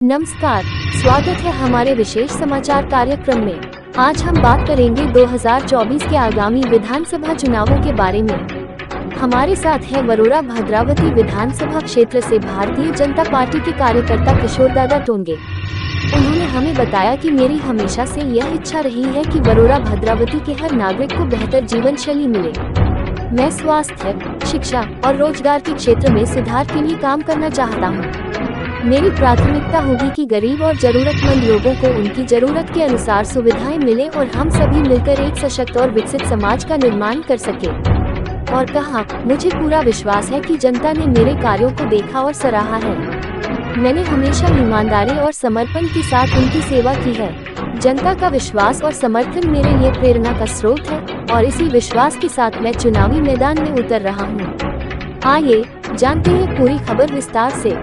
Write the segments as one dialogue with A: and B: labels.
A: नमस्कार, स्वागत है हमारे विशेष समाचार कार्यक्रम में। आज हम बात करेंगे 2024 के आगामी विधानसभा चुनावों के बारे में। हमारे साथ है वरोरा भद्रावती विधानसभा क्षेत्र से भारतीय जनता पार्टी के कार्यकर्ता किशोरदादा टोंगे। उन्होंने हमें बताया कि मेरी हमेशा से यह इच्छा रही है कि वरोरा भद्रावती के हर नागरिक को बेहतर जीवन शैली मिले। मैं स्वास्थ्य, शिक्षा और रोजगार के क्षेत्र में सुधार के लिए काम करना चाहता हूँ। मेरी प्राथमिकता होगी कि गरीब और जरूरतमंद लोगों को उनकी जरूरत के अनुसार सुविधाएं मिले और हम सभी मिलकर एक सशक्त और विकसित समाज का निर्माण कर सके। और कहा, मुझे पूरा विश्वास है कि जनता ने मेरे कार्यों को देखा और सराहा है। मैंने हमेशा ईमानदारी और समर्पण के साथ उनकी सेवा की है। जनता का विश्वास और समर्थन मेरे लिए प्रेरणा का स्रोत है और इसी विश्वास के साथ मैं चुनावी मैदान में उतर रहा हूँ। आइए जानते हैं पूरी खबर विस्तार से।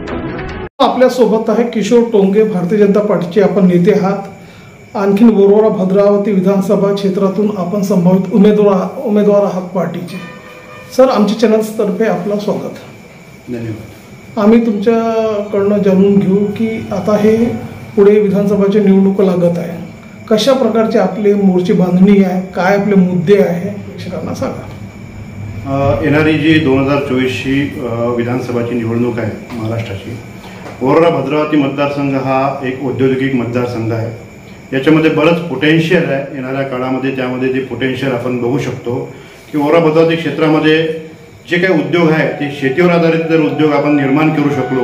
B: आपल्या सोबत आहे किशोर टोंगे, भारतीय जनता पार्टीचे आपण नेते आहात। आणखीन वरोरा भद्रावती विधानसभा क्षेत्रातून आपण संभावित उमेदवार आहात पार्टीचे। सर, आमच्या चॅनल्सतर्फे आपलं स्वागत।
C: धन्यवाद।
B: आम्ही तुमच्याकडनं जाणून घेऊ की आता हे पुढे विधानसभाची निवडणूक लागत आहे, कशा प्रकारचे आपले मोर्चे बांधणी आहे, काय आपले मुद्दे आहे, प्रेक्षकांना सांगा।
C: येणारी जी 2024ची विधानसभाची निवडणूक आहे महाराष्ट्राची, वरोरा भद्रावती मतदारसंघ हा एक औद्योगिक मतदारसंघ आहे। याच्यामध्ये बरंच पोटेन्शियल आहे येणाऱ्या काळामध्ये। त्यामध्ये ते पोटेन्शियल आपण बघू शकतो की वरोरा भद्रावती क्षेत्रामध्ये जे काही उद्योग आहे ते शेतीवर आधारित जर उद्योग आपण निर्माण करू शकलो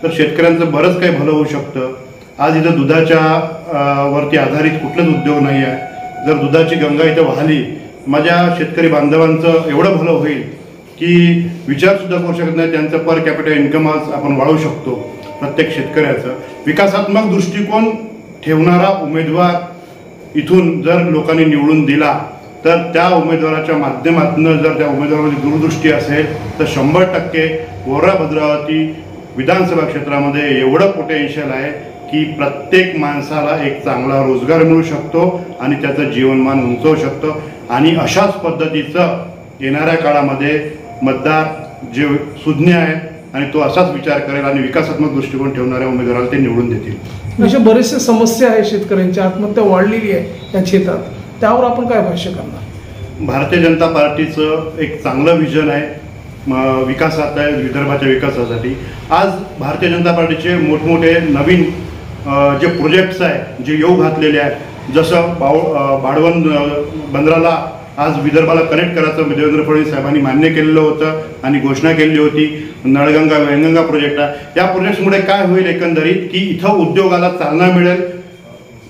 C: तर शेतकऱ्यांचं बरंच काही भलं होऊ शकतं। आज इथं दुधाच्या वरती आधारित कुठलंच उद्योग नाही आहे। जर दुधाची गंगा इथं वाहली, माझ्या शेतकरी बांधवांचं एवढं भलं होईल की विचारसुद्धा करू शकत नाही। त्यांचं पर कॅपिटल इन्कम आज आपण वाढवू शकतो। प्रत्येक शेतकऱ्याचं विकासात्मक दृष्टिकोन ठेवणारा उमेदवार इथून जर लोकांनी निवडून दिला तर त्या उमेदवाराच्या माध्यमातून जर त्या उमेदवाराची दूरदृष्टी असेल तर 100% वरोरा भद्रावती विधानसभा क्षेत्रामध्ये एवढं पोटेन्शियल आहे की प्रत्येक माणसाला एक चांगला रोजगार मिळू शकतो आणि त्याचं जीवनमान उंचवू शकतो। आणि अशाच पद्धतीचं येणाऱ्या काळामध्ये मतदार जे सुज्ञ आहे आणि तो असाच विचार करेल आणि विकासात्मक दृष्टिकोन ठेवणाऱ्या उमेदवाराला ते निवडून देतील।
B: अशा बरेचसे समस्या आहे, शेतकऱ्यांची आत्महत्या वाढलेली आहे या क्षेत्रात, त्यावर आपण काय भाष्य करणार?
C: भारतीय जनता पार्टीचं एक चांगलं विजन आहे विकासात आहे, विदर्भाच्या विकासासाठी। आज भारतीय जनता पार्टीचे मोठमोठे नवीन जे प्रोजेक्ट्स आहे जे येऊ घातलेले आहेत, जसं भाडवण बंदराला आज विदर्भाला कनेक्ट करायचं देवेंद्र फडणवीस साहेबांनी मान्य केलेलं होतं आणि घोषणा केली होती। नळगंगा वैनगंगा प्रोजेक्ट आहे। या प्रोजेक्ट्समुळे काय होईल एकंदरीत की इथं उद्योगाला चालना मिळेल,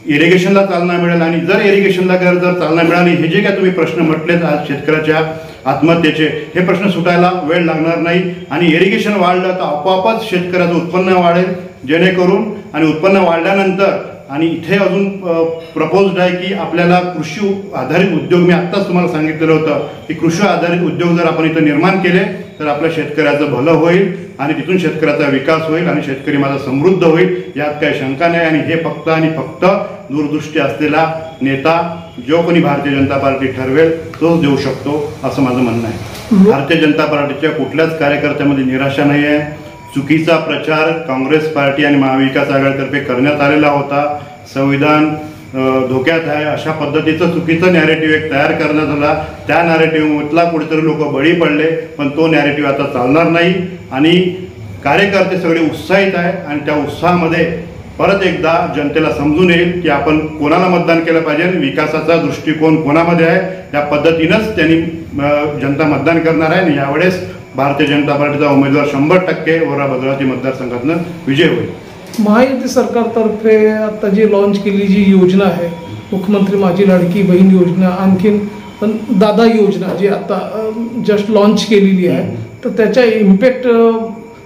C: इरिगेशनला चालना मिळेल। आणि जर इरिगेशनला जर चालना मिळाली, हे जे काय तुम्ही प्रश्न म्हटलेत आज शेतकऱ्याच्या आत्महत्येचे, हे प्रश्न सुटायला वेळ लागणार नाही। आणि इरिगेशन वाढलं तर आपोआपच शेतकऱ्याचं उत्पन्न वाढेल, जेणेकरून आणि उत्पन्न वाढल्यानंतर आणि इथे अजून प्रपोज्ड आहे की आपल्याला कृषी आधारित उद्योग, मी आत्ताच तुम्हाला सांगितलेलं होतं की कृषी आधारित उद्योग जर आपण इथं निर्माण केले तर आपल्या शेतकऱ्याचं भलं होईल आणि तिथून शेतकऱ्याचा विकास होईल आणि शेतकरी माझा समृद्ध होईल, यात काही शंका नाही। आणि हे फक्त आणि फक्त दूरदृष्टी असलेला नेता जो कोणी भारतीय जनता पार्टी ठरवेल तोच देऊ शकतो, असं माझं म्हणणं आहे। भारतीय जनता पार्टीच्या कुठल्याच कार्यकर्त्यामध्ये निराशा नाही आहे। चुकीचा प्रचार काँग्रेस पार्टी आणि महाविकास आघाडीतर्फे करण्यात आलेला होता। संविधान धोक्यात आहे अशा पद्धतीचं चुकीचं नॅरेटिव्ह एक तयार करण्यात आला। त्या नॅरेटिव्हमधला कुठेतरी लोक बळी पडले, पण तो नॅरेटिव्ह आता चालणार नाही। आणि कार्यकर्ते सगळे उत्साहित आहे आणि त्या उत्साहामध्ये परत एकदा जनतेला समजून येईल की आपण कोणाला मतदान केलं पाहिजे, विकासाचा दृष्टिकोन कोणामध्ये आहे, त्या पद्धतीनंच त्यांनी जनता मतदान करणार आहे। आणि यावेळेस भारतीय जनता पार्टीचा उमेदवार 100% वरोरा भद्रावती मतदारसंघातून विजय होईल।
B: महायुती सरकारतर्फे आता जी लॉन्च केली जी योजना आहे, मुख्यमंत्री माझी लाडकी बहीण योजना, आणखीन पण दादा योजना जी आता जस्ट लॉन्च केलेली आहे, तर त्याचा इम्पॅक्ट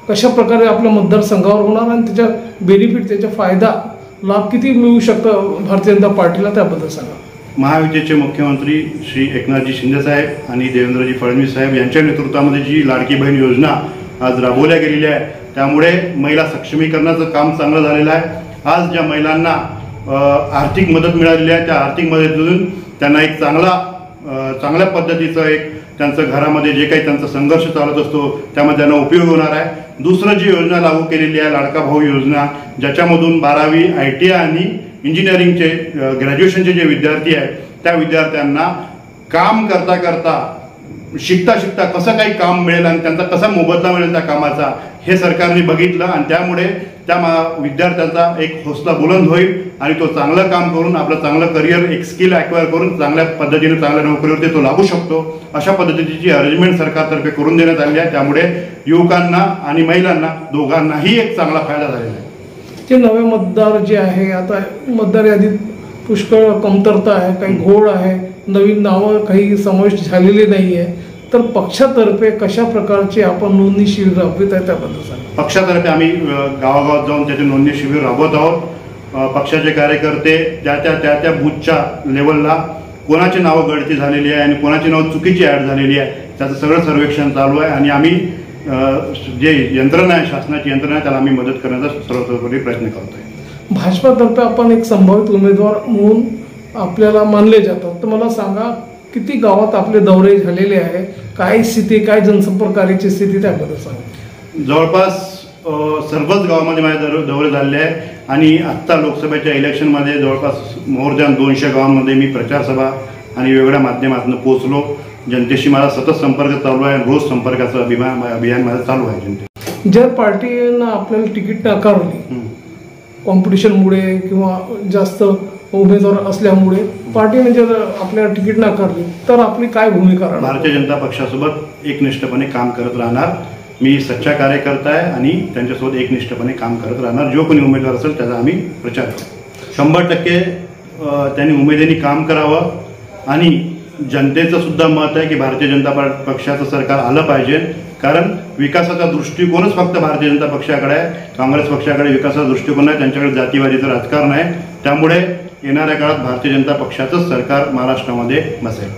B: कशा प्रकारे आपल्या मतदारसंघावर होणार आणि त्याचा बेनिफिट, त्याचा फायदा, लाभ किती मिळू शकतं भारतीय जनता पार्टीला, त्याबद्दल सांगा।
C: महायुतीचे मुख्यमंत्री श्री एकनाथजी शिंदे साहेब आणि देवेंद्रजी फडणवीस साहेब यांच्या नेतृत्वामध्ये जी लाडकी बहीण योजना आज राबवल्या गेलेली आहे, त्यामुळे महिला सक्षमीकरणाचं काम चांगलं झालेलं आहे। आज ज्या महिलांना आर्थिक मदत मिळालेली आहे, त्या आर्थिक मदतीतून त्यांना एक चांगला चांगल्या पद्धतीचं एक त्यांचं घरामध्ये जे काही त्यांचा संघर्ष चालत असतो त्यामध्ये त्यांना उपयोग होणार आहे। दुसरं जी योजना लागू केलेली आहे लाडका भाऊ योजना, ज्याच्यामधून 12वी ITI आणि इंजिनिअरिंगचे ग्रॅज्युएशनचे जे विद्यार्थी आहेत त्या विद्यार्थ्यांना काम करता करता शिकता शिकता कसं काही काम मिळेल आणि त्यांचा कसा मोबदला मिळेल त्या कामाचा हे सरकारने बघितलं आणि त्यामुळे त्या विद्यार्थ्यांचा एक हौसला बुलंद होईल आणि तो चांगलं काम करून आपलं चांगलं करिअर एक स्किल ॲक्वायर करून चांगल्या पद्धतीने चांगल्या नोकरीवरती तो लागू शकतो। अशा पद्धतीची अरेंजमेंट सरकारतर्फे करून देण्यात आली आहे, त्यामुळे युवकांना आणि महिलांना दोघांनाही एक चांगला फायदा झालेला आहे।
B: जे नवे मतदार जे आहे, आता मतदार यादीत पुष्कळ कमतरता आहे, काही घोळ आहे, नवीन नावं काही समाविष्ट झालेली नाही आहे, तर पक्षातर्फे कशा प्रकारचे आपण नोंदणी शिबिर राबवित आहे त्याबद्दल सांगा।
C: पक्षातर्फे आम्ही गावागावात जाऊन त्याचे नोंदणी शिबिर राबवत आहोत। पक्षाचे कार्यकर्ते त्या बूथच्या लेवलला कोणाची नावं गळती झालेली आहे आणि कोणाची नावं चुकीची ॲड झालेली आहे त्याचं सगळं सर्वेक्षण चालू आहे आणि आम्ही जे यंत्रणा आहे, शासनाची यंत्रणा आहे, त्याला आम्ही मदत करण्याचा सर्वतोपरी प्रयत्न करतोय।
B: भाजपातर्फे आपण एक संभावित उमेदवार म्हणून आपल्याला मानले जातात, तर मला सांगा किती गावात आपले दौरे झालेले आहे, काय स्थिती, काय जनसंपर्क कार्याची स्थिती त्याबद्दल सांगा।
C: जवळपास सर्वच गावामध्ये माझे दौरे झालेले आहे आणि आत्ता लोकसभेच्या इलेक्शनमध्ये जवळपास मोर दॅन 200 गावांमध्ये मी प्रचार सभा आणि वेगवेगळ्या माध्यमातून पोहोचलो। जनतेशी माझा सतत संपर्क चालू आहे, रोज संपर्काचं अभियान माझं चालू आहे। जनते
B: जर पार्टीनं आपल्याला तिकीट नाकारली कॉम्पिटिशनमुळे किंवा जास्त उमेदवार असल्यामुळे, पार्टीने जर आपल्याला तिकीट नाकारली तर आपली काय भूमिका राहणार?
C: भारतीय जनता पक्षासोबत एकनिष्ठपणे काम करत राहणार। मी सच्चा कार्यकर्ता आहे आणि त्यांच्यासोबत एकनिष्ठपणे काम करत राहणार। जो कोणी उमेदवार असेल त्याचा आम्ही प्रचार करू। 100% त्यांनी उमेदीने काम करावं आणि जनतेचं सुद्धा मत आहे की भारतीय जनता पक्षाचं सरकार आलं पाहिजे, कारण विकासाचा दृष्टिकोनच फक्त भारतीय जनता पक्षाकडे आहे। काँग्रेस पक्षाकडे विकासाचा दृष्टिकोन आहे, त्यांच्याकडे जातीवादीचं राजकारण आहे। त्यामुळे येणाऱ्या काळात भारतीय जनता पक्षाचंच सरकार महाराष्ट्रामध्ये बसेल।